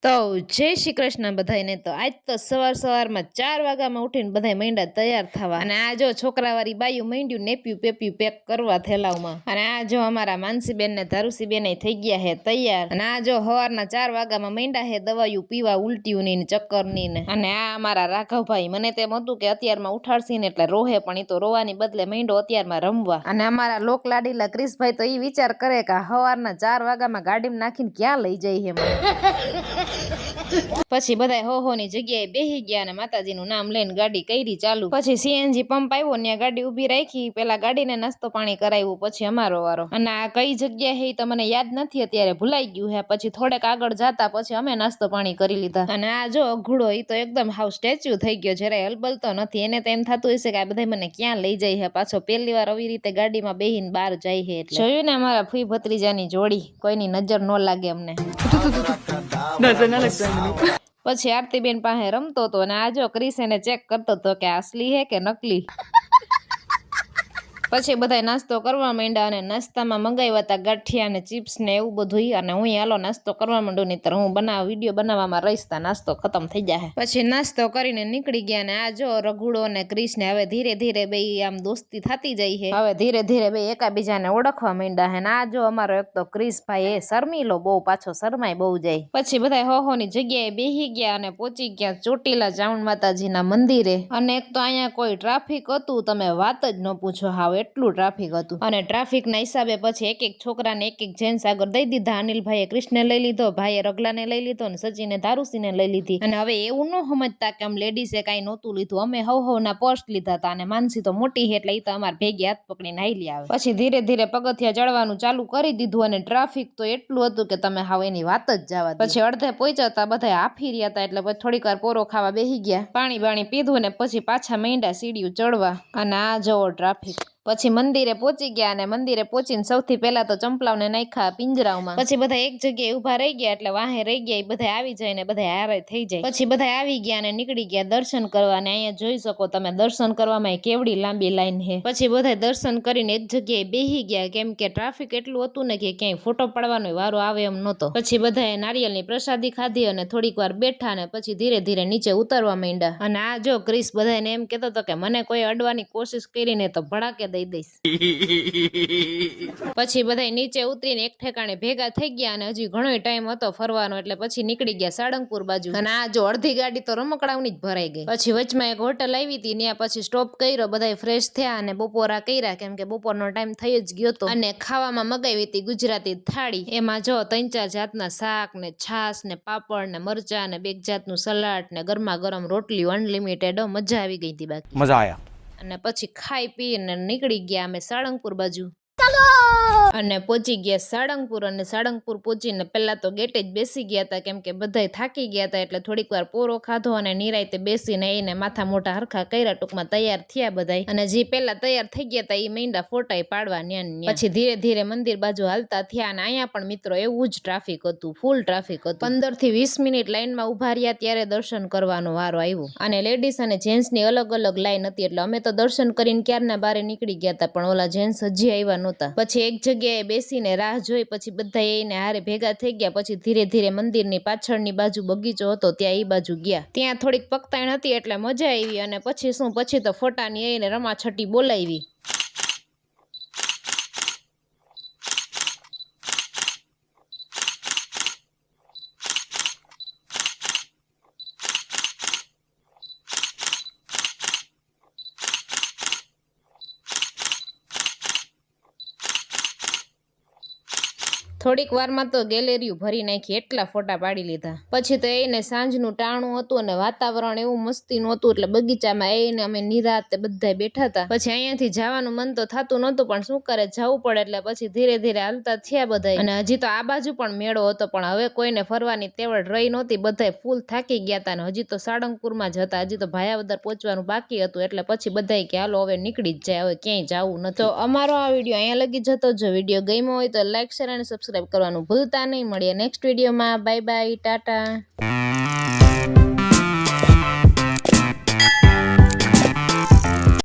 તો જય શ્રી કૃષ્ણ બધાને। તો આજ તો સવારમાં 4 વાગ્યામાં ઉઠીને બધા માંડ્યા તૈયાર થવા। અને આ જો છોકરાવાળી બાયું માંડ્યું નેપ્યું પેપ્યું પેક કરવા થેલાવમાં। અને આ જો અમારા માનસીબેન ને ધારુસીબેન થઈ ગયા હે તૈયાર। અને આ જો સવારના 4 વાગ્યામાં માંડ્યા હે દવાયું પીવા ઉલટીઓની ને ચક્કરની ને। અને આ અમારા રાઘવભાઈ મને તેમ હતું કે અત્યારમાં ઉઠાડશી ને એટલે રોહે, પણ ઈ તો રોવાની બદલે માંડ્યો અત્યારમાં રમવા। અને અમારા લોકલાડીલા ક્રિશભાઈ તો ઈ વિચાર કરે કે સવારના 4 વાગ્યામાં ગાડીમાં નાખીને ક્યાં લઈ જાય હે મને। પછી બધા હો ની જગ્યાએ બેહી ગયા અને માતાજીનું નામ લઈને ગાડી કરી ચાલુ। પછી સીએનજી પંપ આવ્યો ને ગાડી ઉભી રાખી, પેલા ગાડીને નાસ્તો પાણી કરાવ્યું, પછી અમારો વારો। અને આ કઈ જગ્યાએ તો મને યાદ નથી, અત્યારે ભૂલાઈ ગયું હે। પછી થોડેક આગળ જાતા પછી અમે નાસ્તો પાણી કરી લીધા। અને આ જો અઘુડો ઈ તો એકદમ હાવ સ્ટેચ્યુ થઈ ગયો, જયારે હલબલતો નથી। એને તો એમ થતું હશે કે આ બધા મને ક્યાં લઈ જાય હે, પાછો પહેલી વાર આવી રીતે ગાડીમાં બેહીને બહાર જાય હે। એટલે જોયું ને અમારા ફૂઈ ભત્રીજાની જોડી, કોઈની નજર ન લાગે અમને। પછી આરતીબેન પાસે રમતો હતો અને આ જો ક્રિશ એને ચેક કરતો હતો કે અસલી હે કે નકલી। પછી બધા નાસ્તો કરવા માંડ્યા અને નાસ્તામાં મંગાવ્યા હતા ગાંઠિયા ને ચિપ્સ ને એવું બધું। અને હું હાલો નાસ્તો કરવા માંડું, નહીં હું વિડીયો બનાવવામાં રહીશ, નાસ્તો ખતમ થઈ જાય। પછી નાસ્તો કરીને નીકળી ગયા। ને આ જો રઘુડો અને ક્રિશ ને હવે ધીરે ધીરે બે આમ દોસ્તી થતી જાય છે। હવે ધીરે ધીરે બે એકાબીજાને ઓળખવા માંડ્યા છે। ને આ જો અમારો એક તો ક્રિશભાઈ એ શર્મીલો બહુ, પાછો શરમાય બહુ જાય। પછી બધા હો ની જગ્યાએ બેહી ગયા અને પહોંચી ગયા ચોટીલા ચામુંડ માતાજીના મંદિરે। અને એક તો અહીંયા કોઈ ટ્રાફિક હતું તમે વાત જ ન પૂછો, હાવ એટલું ટ્રાફિક હતું। અને ટ્રાફિક ના હિસાબે પછી એક એક છોકરાને એક એક જેન્ટ્સ આગળ દઈ દીધા। અનિલભાઈએ કૃષ્ણને લઈ લીધો, ભાઈએ રગલાને લઈ લીધો, ને સચિને ધારુસીને લઈ લીધી। અને હવે એવું ન સમજતા કે આમ લેડીઝે કાંઈ નહોતું લીધું, અમે હવના પર્સ લીધા હતા। અને માનસી તો મોટી છે એટલે એ તો અમારે ભેગી હાથ પકડીને હાલી આવે। પછી ધીરે ધીરે પગથિયા ચડવાનું ચાલુ કરી દીધું। અને ટ્રાફિક તો એટલું હતું કે તમે હાવ એની વાત જ જવા દો। પછી અડધે પહોંચાતા બધા હાફી રહ્યા હતા, એટલે પછી થોડીક વાર પોરો ખાવા બેસી ગયા, પાણી બાણી પીધું ને પછી પાછા માંડ્યા સીડીયું ચડવા। અને આ જવો ટ્રાફિક। પછી મંદિરે પહોંચી ગયા અને મંદિરે પહોંચીને સૌથી પહેલા તો ચંપલાઓને નાખ્યા પિંજરામાં। પછી બધા એક જગ્યાએ ઉભા રહી ગયા, એટલે વાહે રહી ગયા, બધા આવી જાય ને બધા હારે થઈ જાય। પછી બધા આવી ગયા અને નીકળી ગયા દર્શન કરવા। અને અહીંયા જોઈ શકો તમે દર્શન કરવામાં કેવડી લાંબી લાઈન છે। પછી બધા દર્શન કરીને એક જગ્યાએ બેહી ગયા, કેમ કે ટ્રાફિક એટલું હતું ને કે ક્યાંય ફોટો પાડવાનો વારો આવે એમ નહોતો। પછી બધાએ નારિયેળની પ્રસાદી ખાધી અને થોડીક વાર બેઠા ને પછી ધીરે ધીરે નીચે ઉતરવા માંડ્યા। અને આ જો ક્રિશ બધાને એમ કહેતો હતો કે મને કોઈ અડવાની કોશિશ કરીને તો ભડાકે દઈ દઈશ। પછી બધા નીચે ઉતરીને એક ઠેકાણે ભેગા થઈ ગયા અને હજી ઘણો ટાઈમ હતો ફરવાનો, એટલે પછી નીકળી ગયા સાળંગપુર બાજુ। અને આ જો અડધી ગાડી તો રમકડાઓની જ ભરાઈ ગઈ। પછી વચમાં એક હોટલ આવી હતી, ત્યાં પછી સ્ટોપ કર્યો, બધા ફ્રેશ થયા અને બપોરા કર્યા, કેમ કે બપોરનો ટાઈમ થઈ જ ગયો હતો। અને ખાવામાં મગાવી હતી ગુજરાતી થાળી, એમાં જો 3-4 જાતના શાક ને છાશ ને પાપડ ને મરચા ને 2 જાતનું સલાડ ને ગરમા ગરમ રોટલી અનલિમિટેડ, મજા આવી ગઈ હતી બાકી મજા આયા। અને પછી ખાઈ પીને નીકળી ગયા અમે સાળંગપુર બાજુ। અને પહોંચી ગયા સાળંગપુર। અને સાળંગપુર પહોંચીને પહેલા તો ગેટે જ બેસી ગયા હતા, કેમ કે બધા થાકી ગયા હતા, એટલે થોડીક વાર પોરો ખાધો અને નિરાયતે બેસીને એને માથા મોટા હરખા કર્યા, ટૂંકમાં તૈયાર થયા બધા। અને જે પહેલા તૈયાર થઈ ગયા હતા એ માંડ્યા ફોટા પાડવા ન્યા। પછી ધીરે ધીરે મંદિર બાજુ હાલતા થયા। અને અહીંયા પણ મિત્રો એવું જ ટ્રાફિક હતું, ફૂલ ટ્રાફિક હતું। 15 થી 20 મિનિટ લાઈનમાં ઉભા રહ્યા ત્યારે દર્શન કરવાનો વારો આવ્યો। અને લેડીઝ અને જેન્ટ્સની અલગ અલગ લાઈન હતી, એટલે અમે તો દર્શન કરીને ક્યારના બારે નીકળી ગયા હતા, પણ ઓલા જેન્ટ્સ હજી આવ્યા નહોતા। પછી એક જગ્યાએ બેસીને રાહ જોઈ, પછી બધા એને હારે ભેગા થઈ ગયા। પછી ધીરે ધીરે મંદિરની પાછળની બાજુ બગીચો હતો, ત્યાં એ બાજુ ગયા। ત્યાં થોડીક પકતાણ હતી એટલે મજા આવી। અને પછી શું, પછી તો ફોટાની એને રમાછટી બોલાવી। થોડીક વારમાં તો ગેલેરીયું ભરી નાખી, એટલા ફોટા પાડી લીધા। પછી તો એને સાંજનું ટાણું હતું અને વાતાવરણ એવું મસ્તીનું હતું, એટલે બગીચામાં એને અમે નિરાતે બધા બેઠા હતા। પછી અહીંયાથી જવાનું મન તો થતું નહોતું, પણ શું કરે, જવું પડે, એટલે પછી ધીરે ધીરે હાલતા થયા બધા। અને હજી તો આ બાજુ પણ મેળો હતો, પણ હવે કોઈને ફરવાની તેવડ રહી નહોતી, બધા ફૂલ થાકી ગયા હતા। અને હજી તો સાળંગપુરમાં જ હતા, હજી તો ભાયાવદર પહોંચવાનું બાકી હતું, એટલે પછી બધા કે હાલો હવે નીકળી જ જાય, હવે ક્યાંય જવું નથી। તો અમારો આ વિડીયો અહીંયા લગી જતો। જો વિડીયો ગમ્યો હોય તો લાઈક, શેર અને સબસ્ક્રાઇબ કરવાનું ભૂલતા નહીં। મળીએ નેક્સ્ટ વિડીયોમાં। Bye bye, Tata.